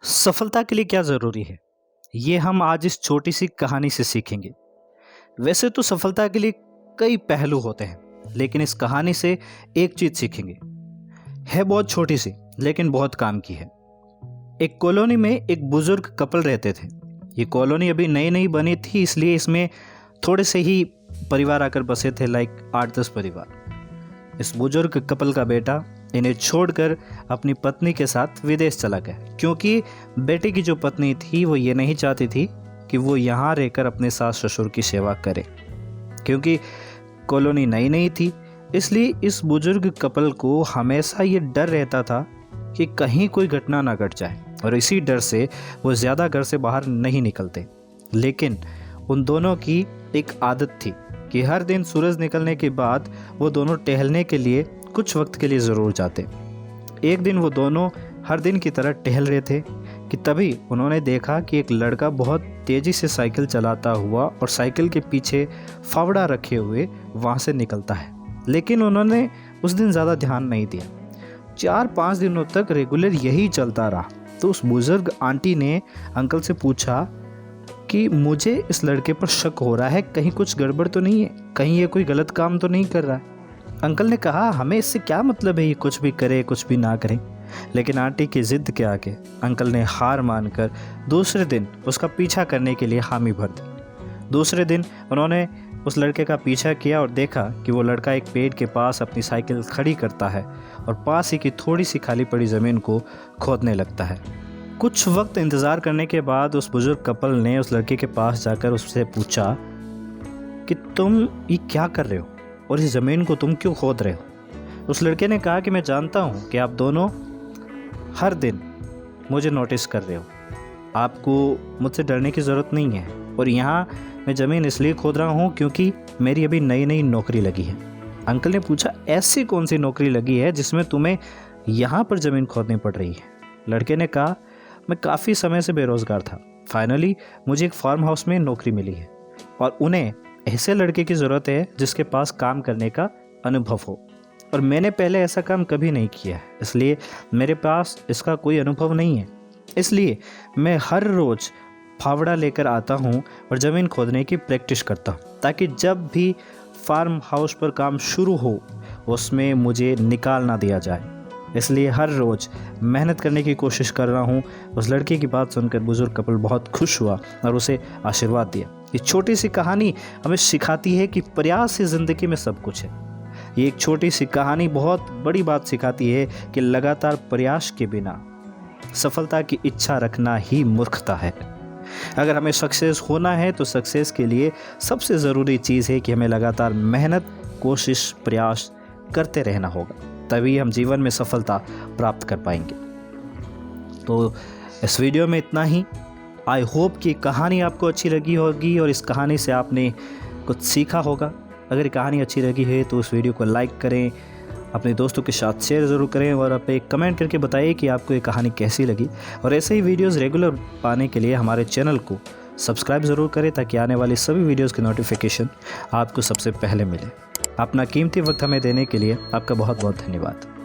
सफलता के लिए क्या ज़रूरी है, ये हम आज इस छोटी सी कहानी से सीखेंगे। वैसे तो सफलता के लिए कई पहलू होते हैं, लेकिन इस कहानी से एक चीज़ सीखेंगे। है बहुत छोटी सी, लेकिन बहुत काम की है। एक कॉलोनी में एक बुजुर्ग कपल रहते थे। ये कॉलोनी अभी नई नई बनी थी, इसलिए इसमें थोड़े से ही परिवार आकर बसे थे, लाइक 8-10 परिवार। इस बुजुर्ग कपल का बेटा इन्हें छोड़कर अपनी पत्नी के साथ विदेश चला गया, क्योंकि बेटे की जो पत्नी थी वो ये नहीं चाहती थी कि वो यहाँ रहकर अपने सास ससुर की सेवा करे। क्योंकि कॉलोनी नई नई थी, इसलिए इस बुजुर्ग कपल को हमेशा ये डर रहता था कि कहीं कोई घटना ना घट जाए, और इसी डर से वो ज़्यादा घर से बाहर नहीं निकलते। लेकिन उन दोनों की एक आदत थी कि हर दिन सूरज निकलने के बाद वो दोनों टहलने के लिए कुछ वक्त के लिए ज़रूर जाते। एक दिन वो दोनों हर दिन की तरह टहल रहे थे कि तभी उन्होंने देखा कि एक लड़का बहुत तेज़ी से साइकिल चलाता हुआ और साइकिल के पीछे फावड़ा रखे हुए वहाँ से निकलता है। लेकिन उन्होंने उस दिन ज़्यादा ध्यान नहीं दिया। 4-5 दिनों तक रेगुलर यही चलता रहा। तो उस बुज़ुर्ग आंटी ने अंकल से पूछा कि मुझे इस लड़के पर शक हो रहा है, कहीं कुछ गड़बड़ तो नहीं है, कहीं ये कोई गलत काम तो नहीं कर रहा है। अंकल ने कहा, हमें इससे क्या मतलब है, ये कुछ भी करे कुछ भी ना करे। लेकिन आंटी की ज़िद के आगे अंकल ने हार मानकर दूसरे दिन उसका पीछा करने के लिए हामी भर दी। दूसरे दिन उन्होंने उस लड़के का पीछा किया और देखा कि वो लड़का एक पेड़ के पास अपनी साइकिल खड़ी करता है और पास ही की थोड़ी सी खाली पड़ी ज़मीन को खोदने लगता है। कुछ वक्त इंतज़ार करने के बाद उस बुज़ुर्ग कपल ने उस लड़के के पास जाकर उससे पूछा कि तुम ये क्या कर रहे हो और इस ज़मीन को तुम क्यों खोद रहे हो। उस लड़के ने कहा कि मैं जानता हूँ कि आप दोनों हर दिन मुझे नोटिस कर रहे हो, आपको मुझसे डरने की ज़रूरत नहीं है, और यहाँ मैं ज़मीन इसलिए खोद रहा हूँ क्योंकि मेरी अभी नई नई नौकरी लगी है। अंकल ने पूछा, ऐसी कौन सी नौकरी लगी है जिसमें तुम्हें यहाँ पर ज़मीन खोदनी पड़ रही है। लड़के ने कहा, मैं काफ़ी समय से बेरोज़गार था, फाइनली मुझे एक फार्म हाउस में नौकरी मिली है, और उन्हें ऐसे लड़के की ज़रूरत है जिसके पास काम करने का अनुभव हो, और मैंने पहले ऐसा काम कभी नहीं किया है, इसलिए मेरे पास इसका कोई अनुभव नहीं है। इसलिए मैं हर रोज़ फावड़ा लेकर आता हूँ और ज़मीन खोदने की प्रैक्टिस करता हूँ, ताकि जब भी फार्म हाउस पर काम शुरू हो उसमें मुझे निकाल ना दिया जाए। इसलिए हर रोज़ मेहनत करने की कोशिश कर रहा हूँ। उस लड़के की बात सुनकर बुजुर्ग कपल बहुत खुश हुआ और उसे आशीर्वाद दिया। ये छोटी सी कहानी हमें सिखाती है कि प्रयास से ज़िंदगी में सब कुछ है। ये एक छोटी सी कहानी बहुत बड़ी बात सिखाती है कि लगातार प्रयास के बिना सफलता की इच्छा रखना ही मूर्खता है। अगर हमें सक्सेस होना है तो सक्सेस के लिए सबसे ज़रूरी चीज़ है कि हमें लगातार मेहनत, कोशिश, प्रयास करते रहना होगा, तभी हम जीवन में सफलता प्राप्त कर पाएंगे। तो इस वीडियो में इतना ही। आई होप कि कहानी आपको अच्छी लगी होगी और इस कहानी से आपने कुछ सीखा होगा। अगर ये कहानी अच्छी लगी है तो उस वीडियो को लाइक करें, अपने दोस्तों के साथ शेयर ज़रूर करें, और आप एक कमेंट करके बताइए कि आपको ये कहानी कैसी लगी। और ऐसे ही वीडियोस रेगुलर पाने के लिए हमारे चैनल को सब्सक्राइब ज़रूर करें, ताकि आने वाली सभी वीडियोस की नोटिफिकेशन आपको सबसे पहले मिले। अपना कीमती वक्त हमें देने के लिए आपका बहुत बहुत धन्यवाद।